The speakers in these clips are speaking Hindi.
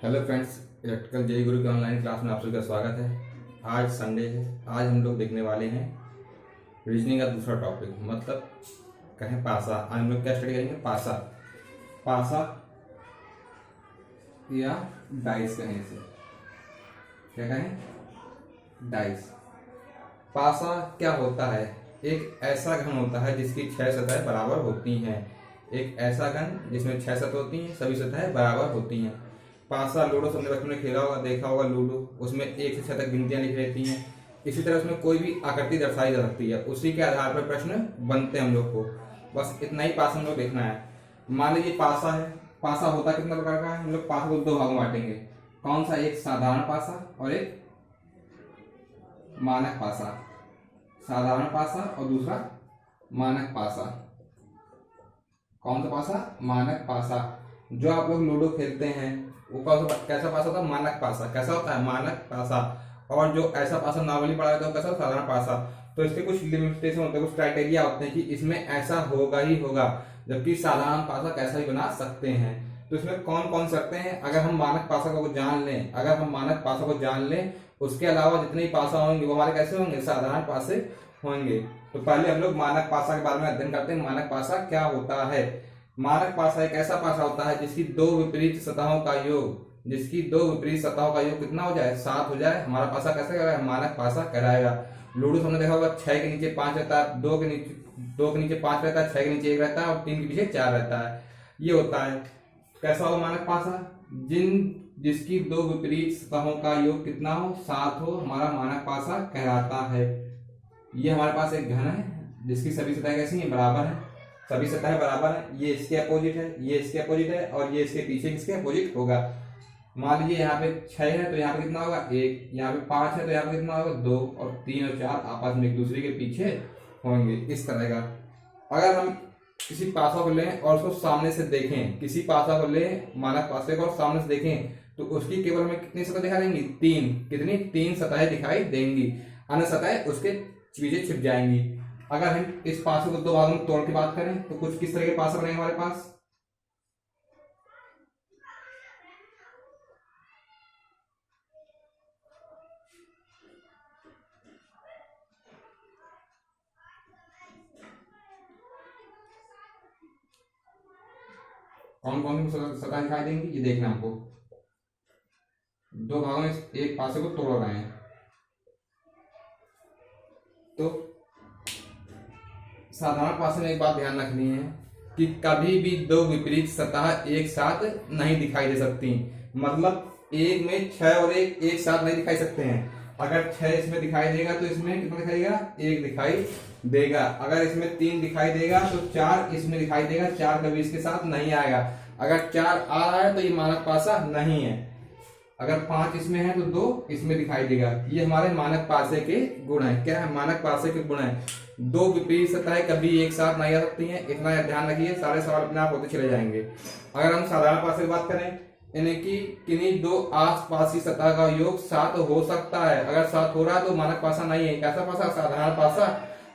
हेलो फ्रेंड्स, इलेक्ट्रिकल जेई गुरु के ऑनलाइन क्लास में आप सभी का स्वागत है। आज संडे है। आज हम लोग देखने वाले हैं रीजनिंग का दूसरा टॉपिक, मतलब कहें पासा। आज हम लोग क्या स्टडी करेंगे? पासा। पासा या डाइस कहें इसे। क्या कहें? डाइस। पासा क्या होता है? एक ऐसा घन होता है जिसकी 6 सतहें बराबर होती हैं। एक ऐसा घन जिसमें 6 सतह होती हैं, सभी सतहें बराबर होती हैं। पासा लूडो सबने बचपन में खेला होगा, देखा होगा लूडो। उसमें 1 से 6 तक गिनतियां लिखी रहती हैं। इसी तरह उसमें कोई भी आकृति दर्शाई जा सकती है, उसी के आधार पर प्रश्न बनते हैं हम लोग को। बस इतना ही पासा हम लोग देखना है। मान लीजिए पासा है। पासा होता कितना प्रकार का है? हम लोग पासा को 2 भागों में बांटेंगे। कौन सा? एक साधारण पासा और एक मानक पासा। साधारण पासा और दूसरा मानक पासा। कौन सा पासा? मानक पासा। जो आप लोग लूडो खेलते हैं वो कैसा पासा होता है? मानक पासा। कैसा होता है? मानक पासा। और जो ऐसा पासा नॉर्मली पढ़ा जाता है कैसा? साधारण पासा। तो इसके कुछ लिमिटेशन होते हैं, कुछ क्राइटेरिया होते हैं कि इसमें ऐसा होगा ही होगा, जबकि साधारण पासा कैसा ही बना सकते हैं। तो इसमें कौन कौन सकते हैं? अगर हम मानक पासा को जान लें, उसके अलावा जितने भी पासा होंगे वो हमारे कैसे होंगे? साधारण पासे होंगे। तो पहले हम लोग मानक पासा के बारे में अध्ययन करते हैं। मानक पासा क्या होता है? मानक पासा एक ऐसा पासा होता है जिसकी दो विपरीत सतहों का योग कितना हो जाए? 7 हो जाए। हमारा पासा कैसा कहलाएगा? मानक पासा कहलाएगा। लूडो हमने देखा होगा, 6 के नीचे 5 रहता है, 2 के नीचे 5 रहता है, 6 के नीचे 1 रहता है और 3 के पीछे 4 रहता है। ये होता है। कैसा होगा मानक पासा? जिसकी दो विपरीत सतहों का योग कितना हो? 7 हो, हमारा मानक पासा कहलाता है। ये हमारे पास एक घन है जिसकी सभी सतहें कैसी हैं? बराबर है। सभी सतहें बराबर है। ये इसके अपोजिट है, ये इसके अपोजिट है और ये इसके पीछे किसके अपोजिट होगा? मान लीजिए यहाँ पे 6 है तो यहाँ पे कितना होगा? 1। यहाँ पे 5 है तो यहाँ पे कितना होगा? 2। और 3 और 4 आपस में एक दूसरे के पीछे होंगे। इस तरह का अगर हम किसी पासा को लें और उसको सामने से देखें, किसी पासा को लें मानक पासे को और सामने से देखें तो उसकी केवल हमें कितनी सतह दिखाई देंगी? 3। कितनी? 3 सतहें दिखाई देंगी। अन्य सतहें उसके पीछे छिप जाएंगी। अगर हम इस पासे को 2 भागों में तोड़ के बात करें तो कुछ किस तरह के पासा बनेंगे हमारे पास? कौन कौन सी सतह दिखाई देंगी? ये देखना हमको। 2 भागों में एक पासे को तोड़ रहे हैं तो साधारण पासे में एक बात ध्यान रखनी है कि कभी भी 2 विपरीत सतह एक साथ नहीं दिखाई दे सकती। मतलब एक में 6 और 1 एक साथ नहीं दिखाई सकते हैं। अगर 6 इसमें दिखाई देगा तो इसमें कितना दिखाई देगा? 1 दिखाई देगा। अगर इसमें 3 दिखाई देगा तो 4 इसमें दिखाई देगा। 4 कभी इसके साथ नहीं आएगा। अगर 4 आ रहा है तो ये मानक पासा नहीं है। अगर 5 इसमें है तो 2 इसमें दिखाई देगा। ये हमारे मानक पासे के गुण है। क्या है? मानक पासे के गुण है। 2 विपरीत सतहें कभी एक साथ नहीं आ सकती हैं। इतना ध्यान रखिए, सारे सवाल अपने आप होते चले जाएंगे। अगर हम साधारण पासे की बात करें, यानी कि किन्हीं 2 आसपास की सतह का योग 7 हो सकता है। अगर 7 हो रहा है तो मानक पासा नहीं है। कैसा पासा? साधारण पासा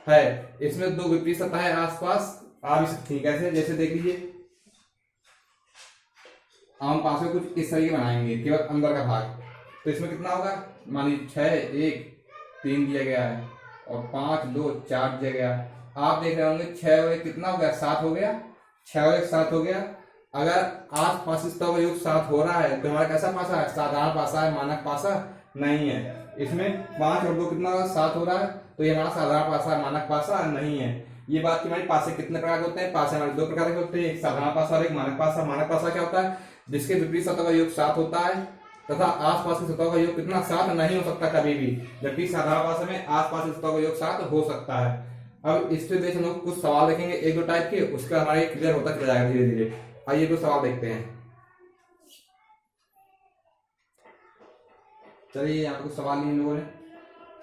है। इसमें 2 विपरीत सतहें आसपास आ भी सकती है। कैसे? जैसे देख लीजिए, हम पासे कुछ इस तरीके बनाएंगे, केवल अंदर का भाग। तो इसमें कितना होगा? मान लीजिए 6 1 3 दिया गया है और 5 2 4 दिया गया। आप देख रहे होंगे 6 और 1 कितना हो गया? 7 हो गया। 6 और 1 7 हो गया। अगर आस पास का योग 7 हो रहा है तो हमारा कैसा पासा है? साधारण पासा है, मानक पासा नहीं है। इसमें 5 और 2 कितना होगा? 7 हो रहा है तो ये हमारा साधारण पासा है, मानक पासा नहीं है। ये बात कि हमारे पासे कितने प्रकार के होते हैं? पासे हमारे 2 प्रकार के होते हैं, एक साधारण पासा और एक मानक पासा। मानक पासा क्या होता है? जिसके विपरीत सतह का योग 7 होता है तथा आसपास की सतह का योग कितना? 7 नहीं हो सकता कभी भी। जबकि साधारण पासा में आसपास की सतह का योग 7 हो सकता है। अब इससे बेस हम लोग कुछ सवाल देखेंगे, 1-2 टाइप के, उसका हमारे क्लियर होता चला जाएगा धीरे धीरे। आइए 2 सवाल देखते हैं। चलिए, यहाँ पे कुछ सवाल नहीं लोगों ने।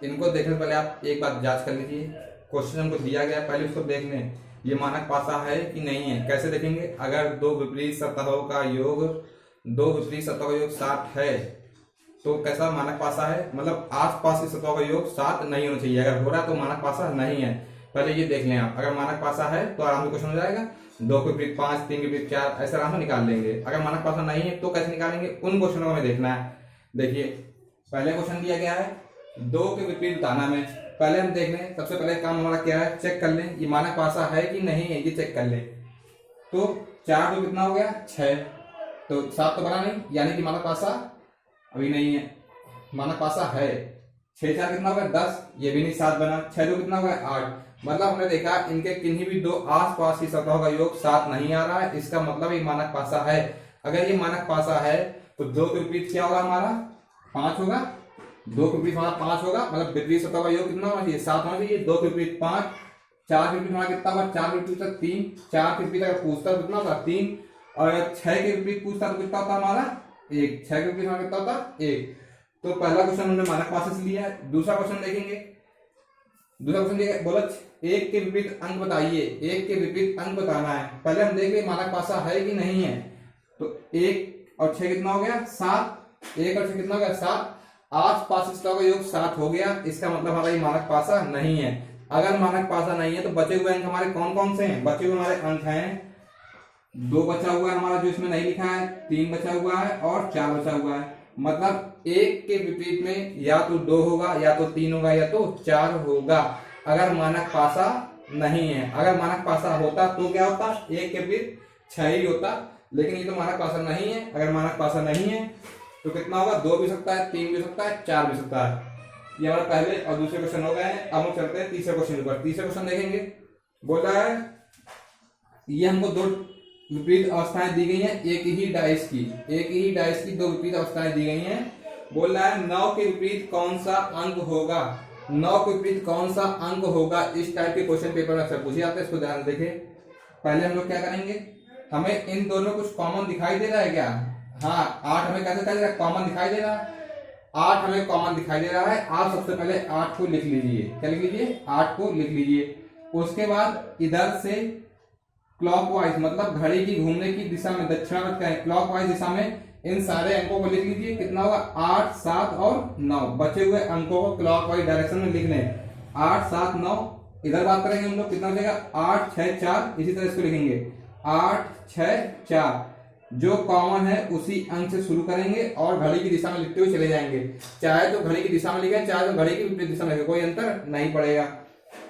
इनको देखने से पहले आप एक बात जांच कर लीजिए। क्वेश्चन हमको दिया गया, पहले उसको देख लें ये मानक पासा है कि नहीं है। कैसे देखेंगे? अगर 2 विपरीत सतहों का योग 7 है तो कैसा मानक पासा है? मतलब आसपास की सतहों का योग 7 नहीं होना चाहिए। अगर हो रहा है तो मानक पासा नहीं है। पहले ये देख लें आप। अगर मानक पासा है तो आराम से क्वेश्चन हो जाएगा। 2 के विपरीत 5, 3 के विपरीत 4, ऐसे आराम से निकाल लेंगे। अगर मानक पासा नहीं है तो कैसे निकालेंगे, उन क्वेश्चनों को हमें देखना है। देखिए पहले क्वेश्चन दिया गया है 2 के विपरीत बताना में। पहले हम देख लें, सबसे पहले काम हमारा क्या है, चेक कर लें ये मानक पासा है कि नहीं है, ये चेक कर लें। तो 4 तो कितना हो गया 6, तो 7 तो बना नहीं, यानी कि मानक पासा अभी नहीं है। मानक पासा है 6 4 कितना हो गया 10, ये भी नहीं 7 बना। 6 2 कितना हो गया 8, मतलब हमने देखा इनके किन्हीं भी दो आसपास की सतहों का योग 7 नहीं आ रहा है, इसका मतलब ये मानक पासा है। अगर ये मानक पासा है तो 2 के विपरीत क्या होगा हमारा 5 होगा, 2 के विपरीत हमारा 5 होगा, मतलब विपरीत सतह का योग कितना होना चाहिए 7 होना चाहिए। 2 के विपरीत 5, 4 के विपरीत हमारा कितना होगा 4 के विपरीत 3, 4 के विपरीत अगर पूछता तो कितना होगा 3, और अगर 6 के विपरीत पूछता तो कितना होता हमारा 1, 6 के विपरीत हमारा कितना होता 1। तो पहला क्वेश्चन हमने मानक पासा से लिया है। दूसरा क्वेश्चन देखेंगे, दूसरा क्वेश्चन बोला 1 के विपरीत अंक बताइए, 1 के विपरीत अंक बताना है। पहले हम देख रहे मानक पासा है कि नहीं है, तो 1 और 6 कितना हो गया 7, 1 और 6 कितना हो गया 7, आस पास इसका योग 7 हो गया, इसका मतलब हमारा ये मानक पासा नहीं है। अगर मानक पासा नहीं है तो बचे हुए अंक हमारे कौन कौन से हैं, बचे हुए हमारे अंक हैं 2 बचा हुआ है हमारा जो इसमें नहीं लिखा है, 3 बचा हुआ है और 4 बचा हुआ है। मतलब 1 के विपरीत में या तो 2 होगा या तो 3 होगा या तो 4 होगा, अगर मानक पासा नहीं है। अगर मानक पासा होता तो क्या होता 1 के विपरीत 6 ही होता, लेकिन ये तो मानक पासा नहीं है। अगर मानक पासा नहीं है तो कितना होगा 2 भी सकता है, 3 भी सकता है, 4 भी सकता है। ये हमारे पहले और दूसरे क्वेश्चन हो गए हैं। अब हम चलते हैं तीसरे क्वेश्चन पर। तीसरे क्वेश्चन देखेंगे, बोल रहा है ये हमको 2 विपरीत अवस्थाएं दी गई हैं एक ही डाइस की, एक ही डाइस की 2 विपरीत अवस्थाएं दी गई हैं। बोल रहा है 9 के विपरीत कौन सा अंक होगा, 9 के विपरीत कौन सा अंक होगा। इस टाइप के क्वेश्चन पेपर में अक्सर पूछे जाते हैं, इसको ध्यान देखें। पहले हम लोग क्या करेंगे, हमें इन दोनों कुछ कॉमन दिखाई दे रहा है क्या, हाँ 8 हमें कैसे दिखाई दे रहा है, कॉमन दिखाई दे रहा है, 8 हमें कॉमन दिखाई दे रहा है। आप सबसे पहले 8 को लिख लीजिए, क्या लिख लीजिए 8 को लिख लीजिए। उसके बाद इधर से क्लॉकवाइज मतलब घड़ी की घूमने की दिशा में दक्षिणावर्त का है, क्लॉकवाइज दिशा में इन सारे अंकों को लिख लीजिए। कितना होगा 8 7 और 9, बचे हुए अंकों को क्लॉकवाइज डायरेक्शन में लिख लें। 8 7 9, इधर बात करेंगे हम लोग कितना बचेगा 8 6 4, इसी तरह इसको लिखेंगे 8 6 4। जो कॉमन है उसी अंक से शुरू करेंगे और घड़ी की दिशा में लिखते हुए चले जाएंगे, चाहे तो घड़ी की दिशा में लिखे चाहे तो घड़ी की विपरीत दिशा में लिखे, कोई अंतर नहीं पड़ेगा।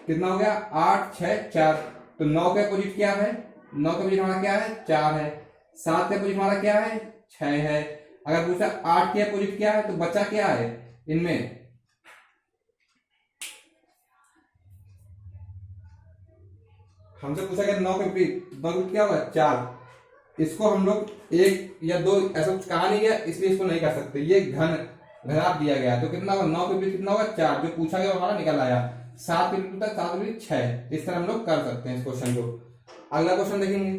कितना हो गया 8 6 4, तो 9 के अपोजिट क्या है, 9 के अपोजिट हमारा क्या है 4 है, 7 के अपोजिट हमारा क्या है 6 है। अगर पूछा 8 के अपोजिट क्या है तो बचा क्या है इनमें, हमसे पूछा गया 9 के विपरीत क्या होगा 4। इसको हम लोग 1 या 2 ऐसा कुछ कहा नहीं गया, इसलिए इसको नहीं कर सकते, ये घनाभ दिया गया। तो कितना होगा 9 के विपरीत कितना होगा 4, जो पूछा गया हमारा निकल आया। 7 के विपरीत 7 के विपरीत 6, इस तरह हम लोग कर सकते हैं इस क्वेश्चन को। अगला क्वेश्चन देखेंगे,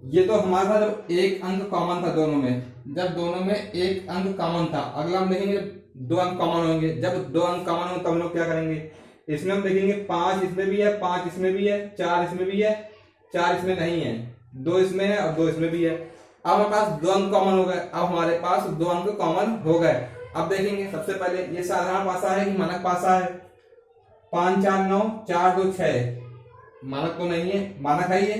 ये तो हमारे पास जब एक अंक कॉमन था दोनों में, जब दोनों में एक अंक कॉमन था। अगला हम देखेंगे जब 2 अंक कॉमन होंगे, जब 2 अंक कॉमन होंगे तब हम लोग क्या करेंगे, इसमें हम देखेंगे 5 इसमें भी है, 5 इसमें भी है, 4 इसमें भी है, 4 इसमें नहीं है, 2 इसमें है और 2 इसमें भी है। अब हमारे पास 2 अंक कॉमन हो गए, अब हमारे पास 2 अंक कॉमन हो गए। अब देखेंगे सबसे पहले ये साधारण पासा है कि मानक पासा है, 5 4 9 4 2 6, मानक तो नहीं है, मानक है ये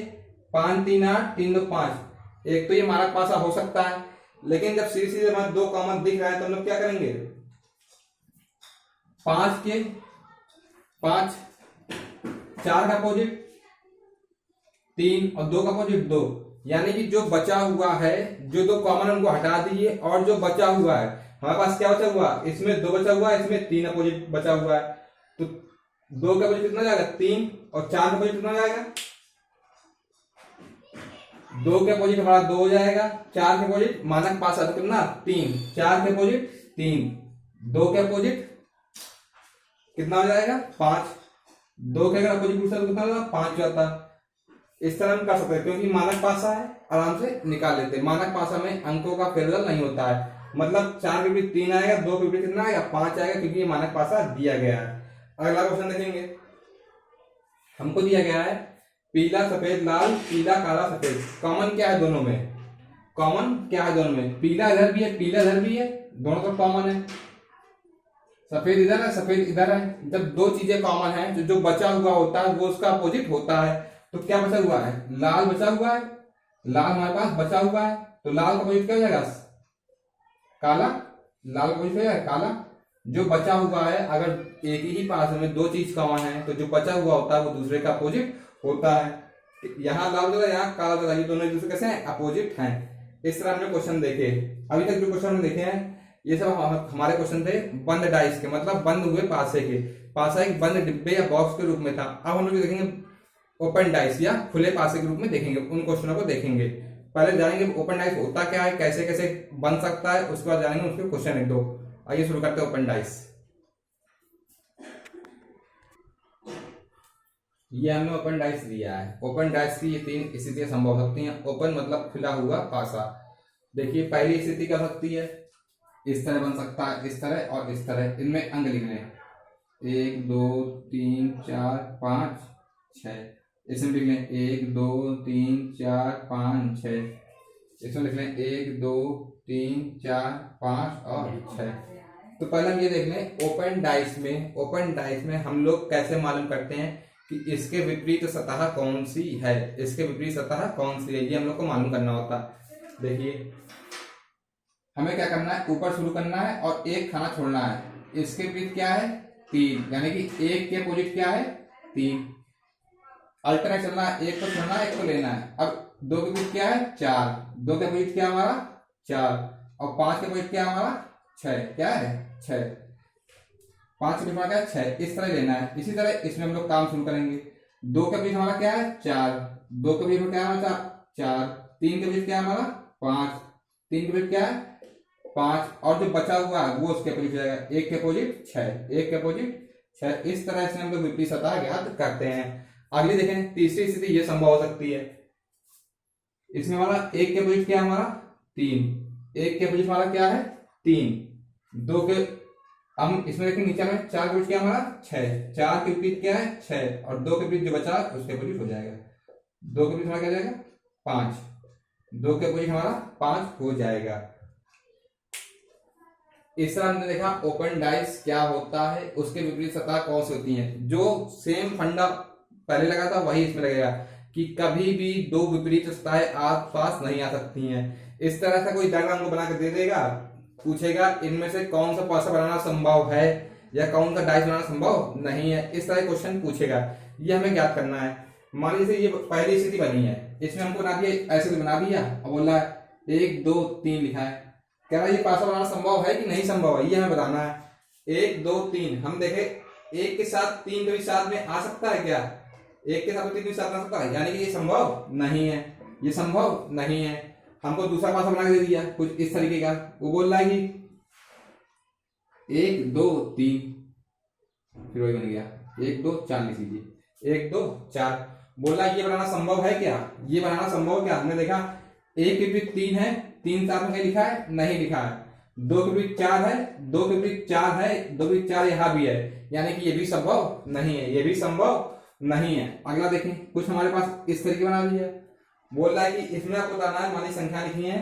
5 3 8 3 2 5, एक तो ये मानक पासा हो सकता है। लेकिन जब सीधे सीधे हमारे 2 कॉमन दिख रहा है तो हम लोग क्या करेंगे, 5 के 5 4 का अपोजिट 3 और 2 का अपोजिट 2, यानी कि जो बचा हुआ है, जो 2 कॉमन उनको हटा दीजिए और जो बचा हुआ है हमारे पास क्या बचा हुआ, इसमें 2 बचा हुआ है, इसमें 3 अपोजिट बचा हुआ है। तो 2 का अपोजिट कितना जाएगा 3 और 4 का अपोजिट कितना जाएगा, 2 के अपोजिट हमारा 2 हो जाएगा, 4 के अपोजिट मानक पासा तो कितना 3, 4 के अपोजिट 3, 2 के अपोजिट कितना हो जाएगा 5, 2 के अगर अपोजिट पूछता तो कितना होगा 5 जाता। इस तरह हम कर सकते हैं, क्योंकि मानक पासा है आराम से निकाल लेते हैं। मानक पासा में अंकों का फेरबदल नहीं होता है, मतलब 4 के विपरीत 3 आएगा, 2 के विपरीत कितना आएगा 5 आएगा, क्योंकि ये मानक पासा दिया गया है। अगला क्वेश्चन देखेंगे, हमको दिया गया है पीला सफेद लाल, पीला काला सफेद, कॉमन क्या है दोनों में, कॉमन क्या है दोनों में, पीला इधर भी है पीला इधर भी है, दोनों तो कॉमन है, सफेद इधर है सफेद इधर है। जब 2 चीजें कॉमन है तो जो बचा हुआ होता है वो उसका अपोजिट होता है। तो क्या बचा हुआ है, लाल बचा हुआ है, लाल हमारे पास बचा हुआ है, तो लाल का अपोजिट क्या हो जाएगा, काला। लाल का अपोजिट क्या हो जाएगा, काला। जो बचा हुआ है, अगर एक ही पास में दो चीज कॉमन है तो जो बचा हुआ होता है वो दूसरे का अपोजिट होता है। यहाँ लाल होता है, यहाँ काला होता है, ये दोनों एक दूसरे कैसे हैं, अपोजिट हैं। इस तरह हमने क्वेश्चन देखे। अभी तक जो क्वेश्चन हमने देखे हैं ये सब हमारे क्वेश्चन थे बंद डाइस के, मतलब बंद हुए पासे के। पासा एक बंद डिब्बे या बॉक्स के रूप में था। अब हम लोग देखेंगे ओपन डाइस या खुले पासे के रूप में देखेंगे, उन क्वेश्चनों को देखेंगे। पहले जानेंगे ओपन डाइस होता क्या है, कैसे कैसे बन सकता है, उसके बाद जानेंगे उसके क्वेश्चन एक दो। आइए शुरू करते हैं ओपन डाइस। ये हमने ओपन डाइस लिया है। ओपन डाइस की ये तीन स्थितियां संभव सकती हैं। ओपन मतलब खुला हुआ पासा। देखिए पहली स्थिति क्या सकती है, इस तरह बन सकता है, इस तरह और इस तरह। इनमें अंक लिख लें, 1 2 3 4 5 6। इसमें लिख लें 1 2 3 4 5 6। इसमें लिख लें 1 2 3 4 5 और 6। तो पहले हम ये देख लें ओपन डाइस में। ओपन डाइस में हम लोग कैसे मालूम करते हैं कि इसके विपरीत सतह कौन सी है, इसके विपरीत सतह कौन सी है, ये हम लोग को मालूम करना होता है। देखिए हमें क्या करना है, ऊपर शुरू करना है और एक खाना छोड़ना है। इसके विपरीत क्या है, 3, यानी कि एक के अपोजिट क्या है, 3। अल्टरनेट चलना है, एक को छोड़ना है, एक को लेना है। अब 2 के अपोजिट क्या है, 4। 2 के अपोजिट क्या हमारा, 4। और 5 के अपोजिट क्या हमारा, 6। क्या है, 6। 5 के अपोजिट क्या है, 6। इस तरह लेना है। इसी तरह इसमें हम लोग काम शुरू करेंगे। 2 के अपोजिट हमारा क्या है, 4। 2 के अपोजिट क्या है हमारा, 4। 3 के अपोजिट क्या है हमारा, 5। 3 के अपोजिट क्या है, 5। और जो बचा हुआ है वो उसके अपोजिट जाएगा, 1 के अपोजिट 6। 1 के अपोजिट 6। इस तरह से हम लोग विपरीत सतह ज्ञात करते हैं। अगली देखें तीसरी स्थिति, ये संभव हो सकती है। इसमें हमारा 1 के अपोजिट क्या है हमारा, 3। 1 के अपोजिट हमारा क्या है, 3। 2 के, हम इसमें देखें नीचे में 4 के अपोजिट क्या हमारा, 6। 4 के विपरीत क्या है, 6। और 2 के विपरीत जो बचा उसके अपोजिट हो जाएगा। 2 के विपरीत हमारा क्या जाएगा, 5। 2 के अपोजिट हमारा 5 हो जाएगा। इस तरह हमने देखा ओपन डाइस क्या होता है, उसके विपरीत सतह कौन सी होती है। जो सेम फंडा पहले लगा था वही इसमें लगेगा कि कभी भी दो विपरीत सतहें आस पास नहीं आ सकती हैं। इस तरह का कोई डायग्राम को बना के दे देगा, पूछेगा इनमें से कौन सा पासा बनाना संभव है या कौन सा डाइस बनाना संभव नहीं है। इस तरह क्वेश्चन पूछेगा, ये हमें ज्ञात करना है। मान लीजिए ये पहली स्थिति बनी है, इसमें हमको बना दिया, ऐसे बना दिया और बोला 1 2 3 लिखा है। कह रहा है ये पासा बनाना संभव है कि नहीं संभव है, ये हमें बताना है। 1 2 3 हम देखे, 1 के साथ 3 कभी साथ में आ सकता है क्या, 1 के साथ 3 कभी साथ में आ सकता है, यानी कि ये संभव नहीं है, ये संभव नहीं है। हमको दूसरा पासा बना के दे दिया कुछ इस तरीके का, वो बोल रहा है कि 1 2 3, फिर वही बन गया 1 2 4 लिख लीजिए, 1 2 4। बोला ये बनाना संभव है क्या, ये बनाना संभव क्या। हमने देखा 1 के विपरीत 3 है, 3 साथ में कहीं लिखा है, नहीं लिखा है। 2 के विपरीत 4 है, 2 के विपरीत 4 है, 2 के विपरीत 4 यहाँ भी है, यानी कि ये भी संभव नहीं है, ये भी संभव नहीं है। अगला देखें, कुछ हमारे पास इस तरीके बना दिया। बोल रहा है कि इसमें आपको बताना है, हमारी संख्या लिखी है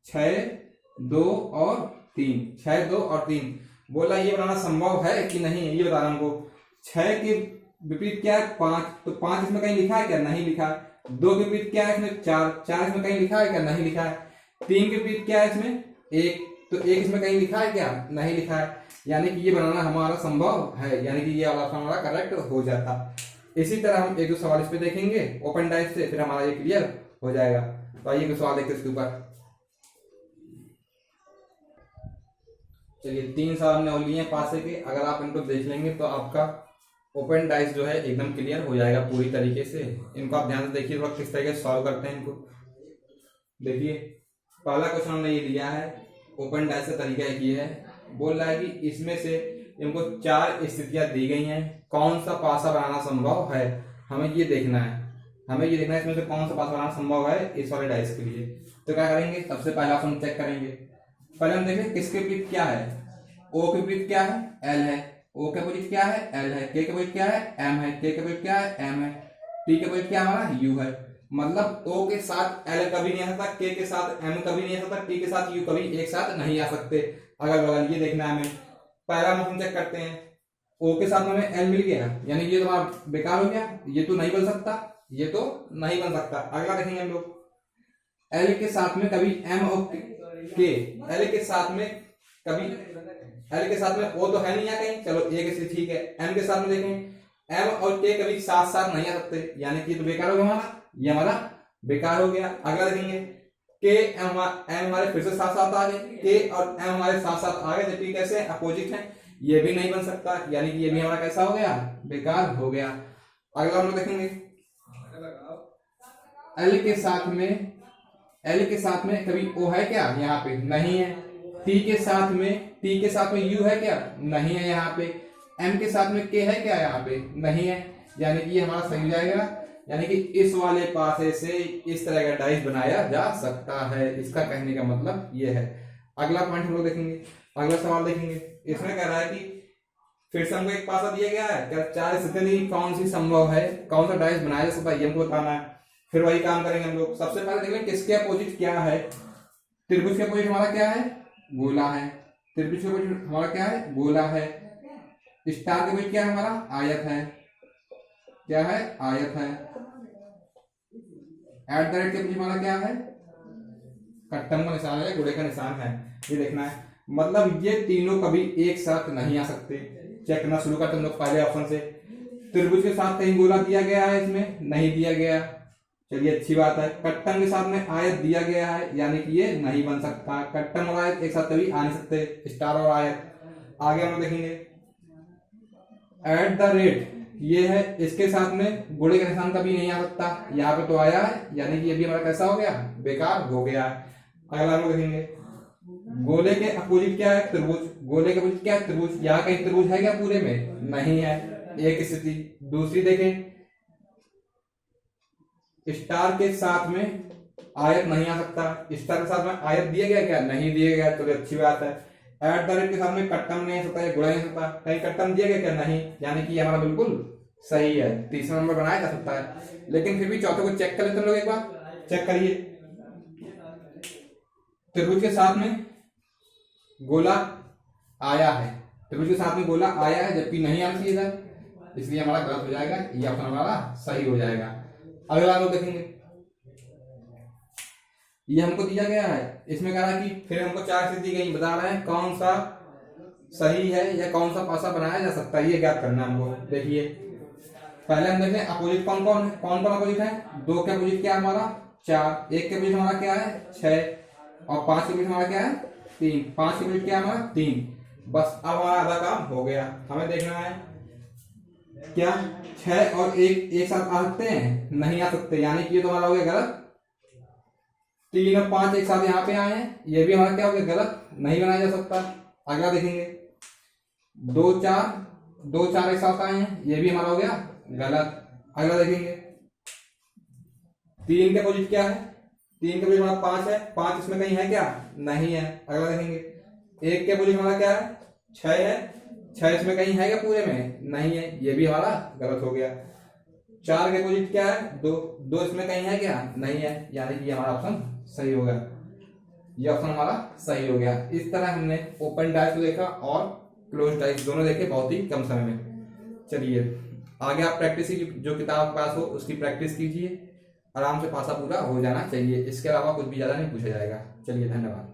6 2 और 3, 6 2 और 3। बोल रहा है ये बनाना संभव है कि नहीं है, ये बताना हमको। 6 के विपरीत क्या है, 5, तो 5 इसमें कहीं लिखा है क्या, नहीं लिखा है। 2 के विपरीत क्या है इसमें, 4, 4 इसमें कहीं लिखा है क्या, नहीं लिखा है। 3 के विपरीत क्या है इसमें, 1, तो 1 इसमें कहीं लिखा है क्या, नहीं लिखा है, यानी कि ये बनाना हमारा संभव है, यानी कि ये वाला हमारा करेक्ट हो जाता। इसी तरह हम एक दो सवाल इस पे देखेंगे ओपन डाइस से, फिर हमारा ये क्लियर हो जाएगा। तो आइए कुछ सवाल देखते हैं इसके ऊपर। चलिए 3 सवाल हमने और लिए हैं पासे के, अगर आप इनको देख लेंगे तो आपका ओपन डाइस जो है एकदम क्लियर हो जाएगा पूरी तरीके से। इनको आप ध्यान से देखिए थोड़ा किस तरीके से सॉल्व करते हैं इनको। देखिए पहला क्वेश्चन हमने ये लिया है, ओपन डाइस का तरीका एक ये है। बोल रहा है कि इसमें से इनको 4 स्थितियां दी गई हैं, कौन सा पासा बनाना संभव है, हमें ये देखना है। हमें ये देखना है इसमें से कौन सा पासा बनाना संभव है इस वाले डाइस के लिए। तो क्या करेंगे, सबसे पहला ऑप्शन चेक करेंगे। पहले हम देखें किसके विपरीत क्या है, ओ के विपरीत क्या है, एल है। ओ के विपरीत क्या है, एल है। के विपरीत क्या है, एम है। के विपरीत क्या है, एम है। टी के विपरीत क्या हमारा, यू है। मतलब ओ के साथ एल कभी नहीं आ सकता, के के साथ एम कभी नहीं आ सकता, टी के साथ यू कभी एक साथ नहीं आ सकते। अगल बगल ये देखना है हमें। पहला हम चेक करते हैं, ओ के साथ हमें एल मिल गया, यानी ये तो बेकार हो गया, ये तो नहीं बन सकता, ये तो नहीं बन सकता। अगला देखेंगे हम लोग, एल के साथ में कभी एम और के, एल के साथ में कभी, एल के साथ में ओ तो है नहीं यहाँ कहीं, चलो ए के ठीक है। एम के साथ में देखें एम और के कभी साथ साथ नहीं आ सकते, यानी कि तो बेकार हो गया हमारा, ये हमारा बेकार हो गया। अगला देखेंगे के एम हमारे फिर से साथ साथ आ गए, के और एम हमारे साथ साथ आ गए, जबकि कैसे अपोजिट है, ये भी नहीं बन सकता, यानी कि ये भी हमारा कैसा हो गया, बेकार हो गया। अगला हम लोग देखेंगे एल के साथ में, एल के साथ में कभी ओ है क्या, यहाँ पे नहीं है। टी के साथ में, टी के साथ में यू है क्या, नहीं है यहाँ पे। एम के साथ में के है क्या, यहाँ पे नहीं है, यानी कि ये हमारा सही हो जाएगा। यानी कि इस वाले पासे से इस तरह का डाइस बनाया जा सकता है, इसका कहने का मतलब ये है। अगला पॉइंट हम लोग देखेंगे, अगला सवाल देखेंगे, इसमें कह रहा है कि फिर से हमको एक पासा दिया गया है, क्या चार स्थिति कौन सी संभव है, कौन सा डाइस बनाया जा सकता है, ये हमको बताना है। फिर वही काम करेंगे हम लोग। सबसे पहले देख लें किसके अपोजिट क्या है। त्रिभुज के अपोजिट हमारा क्या है, गोला है। त्रिभुज के अपोजिट हमारा क्या है, गोला है। स्टार के अपोजिट क्या है हमारा, आयत है। क्या है, आयत है। एट द रेट के अपोजिट हमारा क्या है, कट्टम का निशान है, गुणे का निशान है, ये देखना है। मतलब ये तीनों कभी एक साथ नहीं आ सकते। चेक करना शुरू करते हम लोग पहले ऑप्शन से। त्रिभुज के साथ कहीं गोला दिया गया है, इसमें नहीं दिया गया, चलिए अच्छी बात है। कट्टम के साथ में आयत दिया गया है, यानी कि ये नहीं बन सकता। कट्टम और आयत एक साथ कभी आ नहीं सकते, स्टार और आयत। आगे हम देखेंगे एट द रेट, ये है, इसके साथ में गुणे का निशान कभी नहीं आ सकता, यहाँ पे तो आया है, यानी कि ये भी हमारा कैसा हो गया, बेकार हो गया है। अगला हम देखेंगे गोले के अपोजिट क्या है, त्रिभुज। गोले के अपोजिट क्या है, त्रिभुज। यहाँ कहीं त्रिभुज है क्या पूरे में, नहीं है, एक स्थिति। दूसरी देखें स्टार के साथ में आयत नहीं आ सकता, स्टार के साथ में आयत दिया गया क्या, नहीं दिया गया, चलो अच्छी बात है। एट द रेट के साथ में कट्टम नहीं आ सकता, गुणा नहीं आ सकता, कहीं कट्टम दिया गया क्या, नहीं, यानी कि ये हमारा बिल्कुल सही है। तीसरा नंबर बनाया जा सकता है, लेकिन फिर भी चौथे को चेक कर लेते हैं लोग, एक बार चेक करिए। त्रिभुज के साथ में गोला आया है, त्रिभुज के साथ में गोला आया है, जबकि नहीं आना चाहिए था, इसलिए हमारा गलत हो जाएगा, ये ऑप्शन हमारा सही हो जाएगा। अगला लोग देखेंगे, ये हमको दिया गया है, इसमें कह रहा है कि फिर हमको चार स्थिति दी गई, बता रहे हैं कौन सा सही है या कौन सा पासा बनाया जा सकता है, ये ज्ञात करना है हमको। देखिए पहले हम देखते हैं अपोजिट कौन कौन है, कौन कौन अपोजिट है। दो के अपोजिट क्या है हमारा, चार। एक के अपोजिट हमारा क्या है, 6। और 5 के अपोजिट हमारा क्या है, 3। 5 के अपोजिट क्या है हमारा, 3। बस अब हमारा आधा काम हो गया। हमें देखना है क्या 6 और 1 एक साथ आ सकते हैं, नहीं आ सकते, यानी कि ये तो हमारा हो गया गलत। 3 और 5 एक साथ यहाँ पे आए हैं, ये भी हमारा क्या हो गया, गलत, नहीं बनाया जा सकता। अगला देखेंगे 2 4 एक साथ आए हैं, ये भी हमारा हो गया गलत। अगला देखेंगे 3 के अपोजिट क्या है, 3 के अपोजिट हमारा 5 है, 5 इसमें कहीं है क्या, नहीं है। अगला देखेंगे 1 के अपोजिट हमारा क्या है, 6 है, 6 इसमें कहीं है क्या पूरे में, नहीं है, ये भी हमारा गलत हो गया। 4 के अपोजिट क्या है, 2 इसमें कहीं है क्या, नहीं है, यानी कि हमारा ऑप्शन सही हो गया, ये ऑप्शन हमारा सही हो गया। इस तरह हमने ओपन डाइस को देखा और क्लोज डाइस दोनों देखे बहुत ही कम समय में। चलिए आगे आप प्रैक्टिस की, जो किताब के पास हो उसकी प्रैक्टिस कीजिए, आराम से पासा पूरा हो जाना चाहिए, इसके अलावा कुछ भी ज्यादा नहीं पूछा जाएगा। चलिए धन्यवाद।